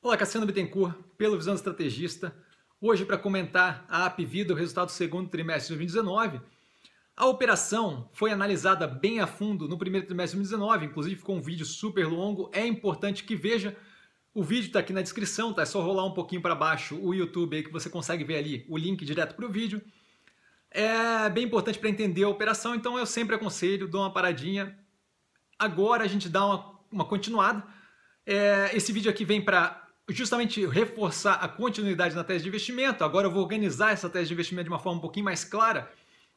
Olá, Cassiano Bittencourt, pelo Visão Estrategista. Hoje, para comentar a Apvida, o resultado do segundo trimestre de 2019. A operação foi analisada bem a fundo no primeiro trimestre de 2019, inclusive ficou um vídeo super longo. É importante que veja. O vídeo está aqui na descrição, tá? É só rolar um pouquinho para baixo o YouTube aí que você consegue ver ali o link direto para o vídeo. É bem importante para entender a operação, então eu sempre aconselho, dou uma paradinha. Agora a gente dá uma continuada. Esse vídeo aqui vem para justamente reforçar a continuidade na tese de investimento. Agora eu vou organizar essa tese de investimento de uma forma um pouquinho mais clara.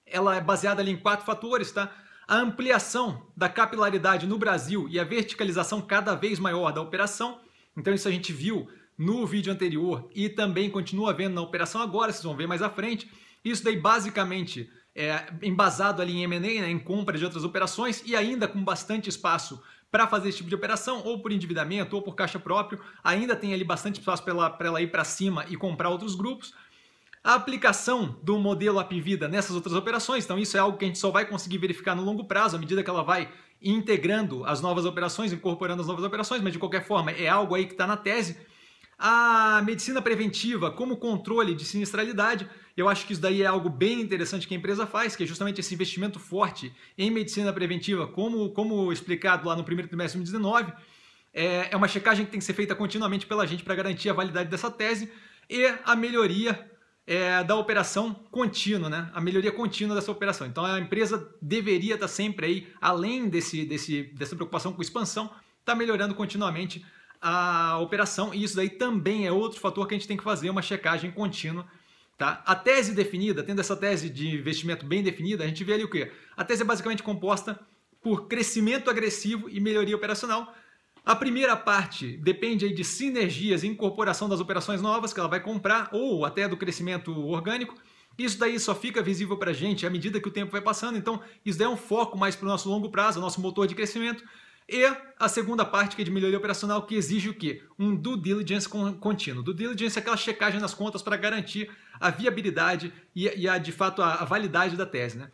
Ela é baseada ali em 4 fatores, tá? A ampliação da capilaridade no Brasil e a verticalização cada vez maior da operação. Então isso a gente viu no vídeo anterior e também continua vendo na operação agora, vocês vão ver mais à frente. Isso daí basicamente é embasado ali em M&A, né, em compra de outras operações e ainda com bastante espaço para fazer esse tipo de operação, ou por endividamento, ou por caixa próprio, ainda tem ali bastante espaço para ela ir para cima e comprar outros grupos. A aplicação do modelo Apvida nessas outras operações, então isso é algo que a gente só vai conseguir verificar no longo prazo, à medida que ela vai integrando as novas operações, incorporando as novas operações, mas de qualquer forma é algo aí que está na tese. A medicina preventiva como controle de sinistralidade, eu acho que isso daí é algo bem interessante que a empresa faz, que é justamente esse investimento forte em medicina preventiva, como explicado lá no primeiro trimestre de 2019. É uma checagem que tem que ser feita continuamente pela gente para garantir a validade dessa tese e a melhoria da operação contínua, né? A melhoria contínua dessa operação. Então a empresa deveria estar sempre aí, além dessa preocupação com expansão, está melhorando continuamente a operação, e isso daí também é outro fator que a gente tem que fazer uma checagem contínua, tá? A tese definida, tendo essa tese de investimento bem definida, a gente vê ali o quê? A tese é basicamente composta por crescimento agressivo e melhoria operacional. A primeira parte depende aí de sinergias e incorporação das operações novas que ela vai comprar, ou até do crescimento orgânico. Isso daí só fica visível para a gente à medida que o tempo vai passando, então isso daí é um foco mais para o nosso longo prazo, o nosso motor de crescimento. E a segunda parte, que é de melhoria operacional, que exige o quê? Um due diligence contínuo. Due diligence é aquela checagem nas contas para garantir a viabilidade e de fato, a validade da tese, né?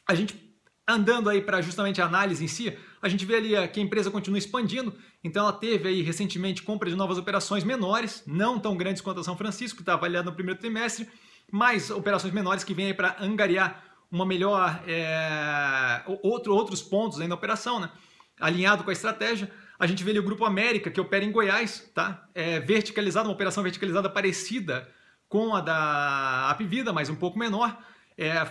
A gente andando aí para justamente a análise em si, a gente vê ali que a empresa continua expandindo, então ela teve aí recentemente compra de novas operações menores, não tão grandes quanto a São Francisco, que está avaliada no primeiro trimestre, mas operações menores que vêm aí para angariar uma melhor, outros pontos aí na operação, né? Alinhado com a estratégia. A gente vê ali o Grupo América, que opera em Goiás, tá? Verticalizado, uma operação verticalizada parecida com a da Apvida, mas um pouco menor.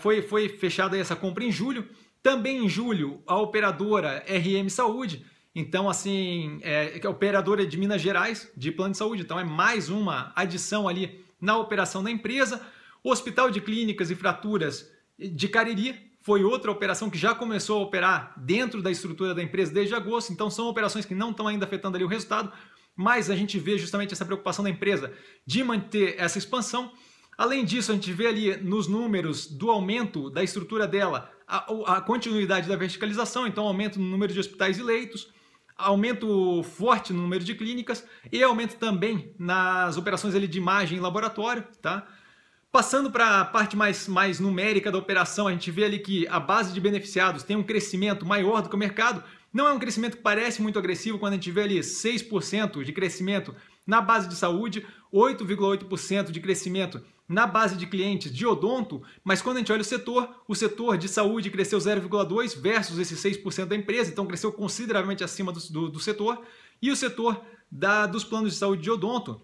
Foi fechada essa compra em julho. Também em julho, a operadora RM Saúde, então assim, que é a operadora de Minas Gerais, de plano de saúde, então é mais uma adição ali na operação da empresa. O Hospital de Clínicas e Fraturas de Cariri foi outra operação que já começou a operar dentro da estrutura da empresa desde agosto, então são operações que não estão ainda afetando ali o resultado, mas a gente vê justamente essa preocupação da empresa de manter essa expansão. Além disso, a gente vê ali nos números do aumento da estrutura dela a continuidade da verticalização, então aumento no número de hospitais e leitos, aumento forte no número de clínicas e aumento também nas operações ali de imagem e laboratório, tá? Passando para a parte mais numérica da operação, a gente vê ali que a base de beneficiados tem um crescimento maior do que o mercado. Não é um crescimento que parece muito agressivo quando a gente vê ali 6% de crescimento na base de saúde, 8,8% de crescimento na base de clientes de odonto, mas quando a gente olha o setor de saúde cresceu 0,2% versus esses 6% da empresa, então cresceu consideravelmente acima do setor, e o setor dos planos de saúde de odonto,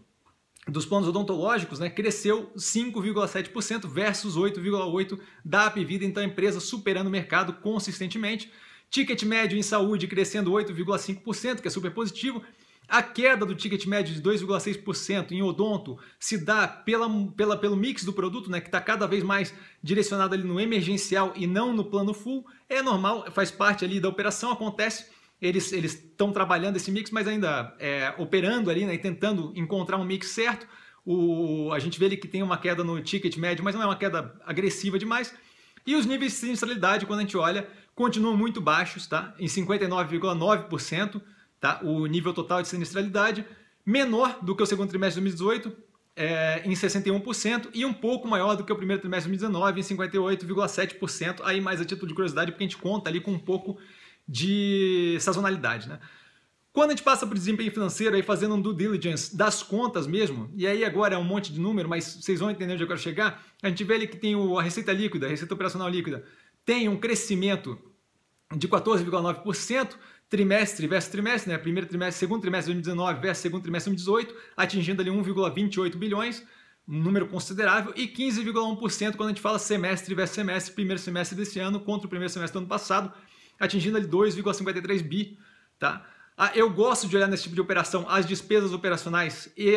dos planos odontológicos, né, cresceu 5,7% versus 8,8% da Apvida, então a empresa superando o mercado consistentemente. Ticket médio em saúde crescendo 8,5%, que é super positivo. A queda do ticket médio de 2,6% em odonto se dá pelo mix do produto, né, que está cada vez mais direcionado ali no emergencial e não no plano full. É normal, faz parte ali da operação, acontece. Eles estão trabalhando esse mix, mas ainda operando ali, né, e tentando encontrar um mix certo. A gente vê ali que tem uma queda no ticket médio, mas não é uma queda agressiva demais. E os níveis de sinistralidade, quando a gente olha, continuam muito baixos, tá? Em 59,9%, tá? O nível total de sinistralidade, menor do que o segundo trimestre de 2018, em 61%, e um pouco maior do que o primeiro trimestre de 2019, em 58,7%. Aí mais a título de curiosidade, porque a gente conta ali com um pouco de sazonalidade, né? Quando a gente passa para o desempenho financeiro, aí fazendo um due diligence das contas mesmo, e aí agora é um monte de número, mas vocês vão entender onde eu quero chegar, a gente vê ali que tem a receita líquida, a receita operacional líquida, tem um crescimento de 14,9%, trimestre versus trimestre, né? Primeiro trimestre, segundo trimestre de 2019 versus segundo trimestre de 2018, atingindo ali 1,28 bilhões, um número considerável, e 15,1% quando a gente fala semestre versus semestre, primeiro semestre desse ano contra o primeiro semestre do ano passado, atingindo ali 2,53 bi, tá? Eu gosto de olhar nesse tipo de operação as despesas operacionais e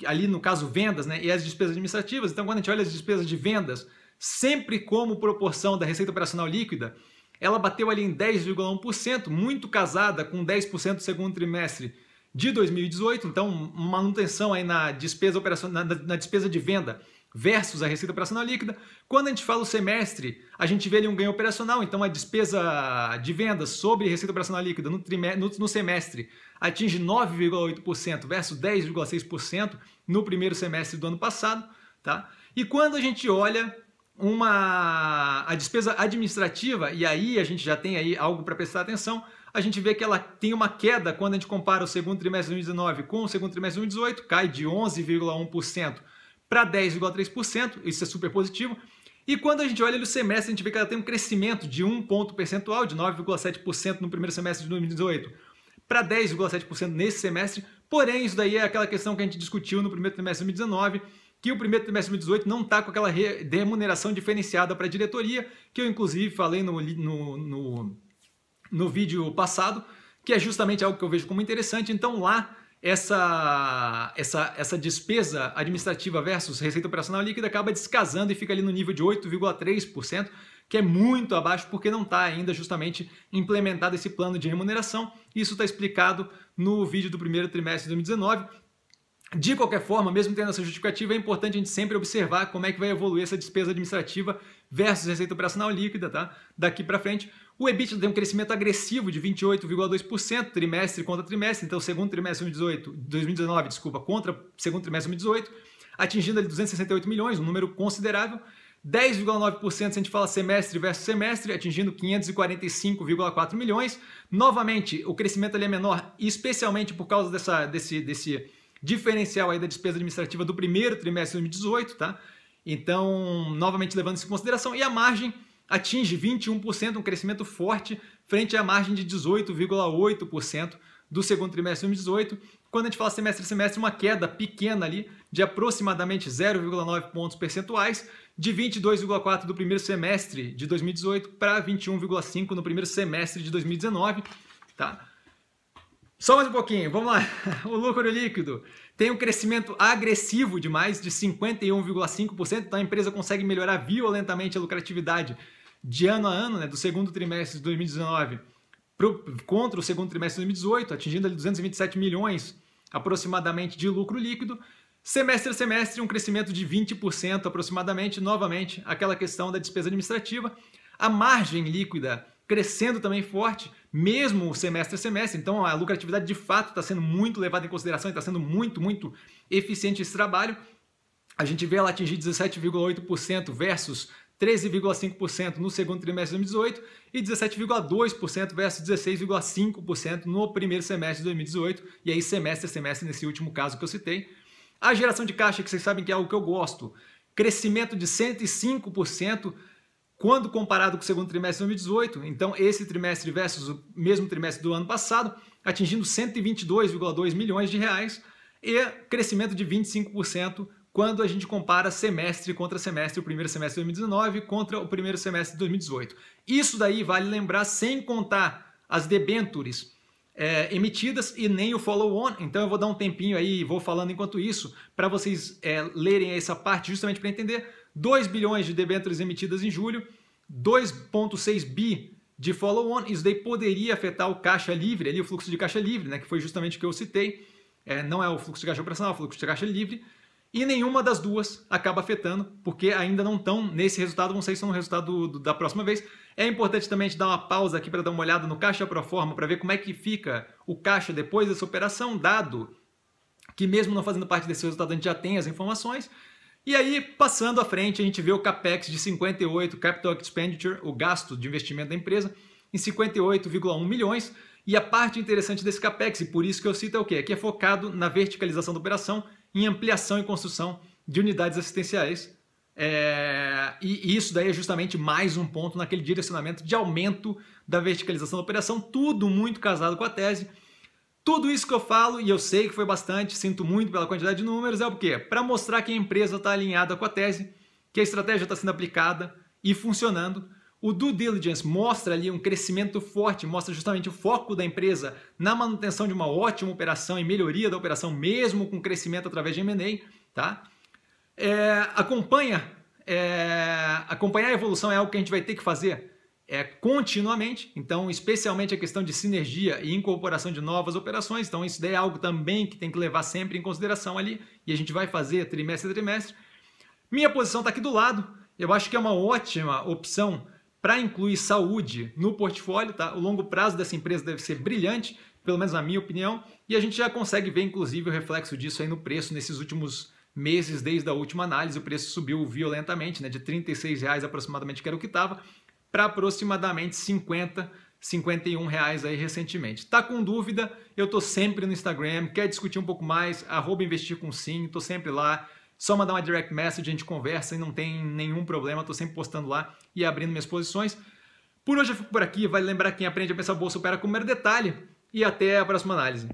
ali no caso vendas, né, e as despesas administrativas. Então quando a gente olha as despesas de vendas, sempre como proporção da receita operacional líquida, ela bateu ali em 10,1%, muito casada com 10% do segundo trimestre de 2018, então manutenção aí na despesa operacional, na despesa de venda versus a receita operacional líquida. Quando a gente fala o semestre, a gente vê ali um ganho operacional, então a despesa de vendas sobre receita operacional líquida no semestre atinge 9,8% versus 10,6% no primeiro semestre do ano passado, tá? E quando a gente olha a despesa administrativa, e aí a gente já tem aí algo para prestar atenção, a gente vê que ela tem uma queda quando a gente compara o segundo trimestre de 2019 com o segundo trimestre de 2018, cai de 11,1% para 10,3%, isso é super positivo. E quando a gente olha no semestre, a gente vê que ela tem um crescimento de 1 ponto percentual, de 9,7% no primeiro semestre de 2018 para 10,7% nesse semestre. Porém, isso daí é aquela questão que a gente discutiu no primeiro trimestre de 2019, que o primeiro trimestre de 2018 não está com aquela remuneração diferenciada para a diretoria, que eu inclusive falei no vídeo passado, que é justamente algo que eu vejo como interessante. Então lá, essa despesa administrativa versus receita operacional líquida acaba descasando e fica ali no nível de 8,3%, que é muito abaixo porque não está ainda justamente implementado esse plano de remuneração. Isso está explicado no vídeo do primeiro trimestre de 2019. De qualquer forma, mesmo tendo essa justificativa, é importante a gente sempre observar como é que vai evoluir essa despesa administrativa versus receita operacional líquida, tá? Daqui para frente. O EBITDA tem um crescimento agressivo de 28,2%, trimestre contra trimestre, então segundo trimestre de 2019, contra segundo trimestre de 2018, atingindo ali 268 milhões, um número considerável. 10,9% se a gente fala semestre versus semestre, atingindo 545,4 milhões. Novamente, o crescimento ali é menor, especialmente por causa desse diferencial aí da despesa administrativa do primeiro trimestre de 2018, tá? Então, novamente levando isso em consideração, e a margem atinge 21%, um crescimento forte, frente à margem de 18,8% do segundo trimestre de 2018. Quando a gente fala semestre a semestre, uma queda pequena ali de aproximadamente 0,9 pontos percentuais, de 22,4 do primeiro semestre de 2018 para 21,5 no primeiro semestre de 2019, tá? Só mais um pouquinho, vamos lá. O lucro líquido tem um crescimento agressivo demais, de 51,5%, então a empresa consegue melhorar violentamente a lucratividade de ano a ano, né, do segundo trimestre de 2019 contra o segundo trimestre de 2018, atingindo ali 227 milhões aproximadamente de lucro líquido. Semestre a semestre, um crescimento de 20% aproximadamente, novamente, aquela questão da despesa administrativa. A margem líquida crescendo também forte, mesmo semestre a semestre, então a lucratividade de fato está sendo muito levada em consideração e está sendo muito eficiente esse trabalho. A gente vê ela atingir 17,8% versus 13,5% no segundo trimestre de 2018 e 17,2% versus 16,5% no primeiro semestre de 2018, e aí semestre a semestre nesse último caso que eu citei. A geração de caixa, que vocês sabem que é algo que eu gosto, crescimento de 105% quando comparado com o segundo trimestre de 2018, então esse trimestre versus o mesmo trimestre do ano passado, atingindo 122,2 milhões de reais e crescimento de 25% quando a gente compara semestre contra semestre, o primeiro semestre de 2019 contra o primeiro semestre de 2018. Isso daí vale lembrar sem contar as debêntures emitidas e nem o follow-on, então eu vou dar um tempinho aí e vou falando enquanto isso para vocês lerem essa parte justamente para entender. 2 bilhões de debêntures emitidas em julho, 2,6 bi de follow-on, isso daí poderia afetar o caixa livre, ali, o fluxo de caixa livre, né, que foi justamente o que eu citei, não é o fluxo de caixa operacional, é o fluxo de caixa livre, e nenhuma das duas acaba afetando, porque ainda não estão nesse resultado, vão ser isso no resultado da próxima vez. É importante também dar uma pausa aqui para dar uma olhada no caixa pro forma, para ver como é que fica o caixa depois dessa operação, dado que mesmo não fazendo parte desse resultado a gente já tem as informações. E aí, passando à frente, a gente vê o CAPEX de 58, Capital Expenditure, o gasto de investimento da empresa, em 58,1 milhões. E a parte interessante desse CAPEX, e por isso que eu cito, é o quê? É que é focado na verticalização da operação, em ampliação e construção de unidades assistenciais. E isso daí é justamente mais um ponto naquele direcionamento de aumento da verticalização da operação, tudo muito casado com a tese. Tudo isso que eu falo, e eu sei que foi bastante, sinto muito pela quantidade de números, é o quê? Para mostrar que a empresa está alinhada com a tese, que a estratégia está sendo aplicada e funcionando. O due diligence mostra ali um crescimento forte, mostra justamente o foco da empresa na manutenção de uma ótima operação e melhoria da operação, mesmo com crescimento através de M&A, tá? Acompanhar a evolução é algo que a gente vai ter que fazer continuamente, então especialmente a questão de sinergia e incorporação de novas operações, então isso daí é algo também que tem que levar sempre em consideração ali, e a gente vai fazer trimestre a trimestre. Minha posição está aqui do lado, eu acho que é uma ótima opção para incluir saúde no portfólio, tá? O longo prazo dessa empresa deve ser brilhante, pelo menos na minha opinião, e a gente já consegue ver inclusive o reflexo disso aí no preço nesses últimos meses, desde a última análise, o preço subiu violentamente, né, de R$36 aproximadamente, que era o que estava, para aproximadamente 50, 51 reais aí recentemente. Tá com dúvida? Eu tô sempre no Instagram, quer discutir um pouco mais, @investircomsim, tô sempre lá, só mandar uma direct message, a gente conversa e não tem nenhum problema, tô sempre postando lá e abrindo minhas posições. Por hoje eu fico por aqui, vale lembrar que quem aprende a pensar bolsa opera com o mero detalhe e até a próxima análise.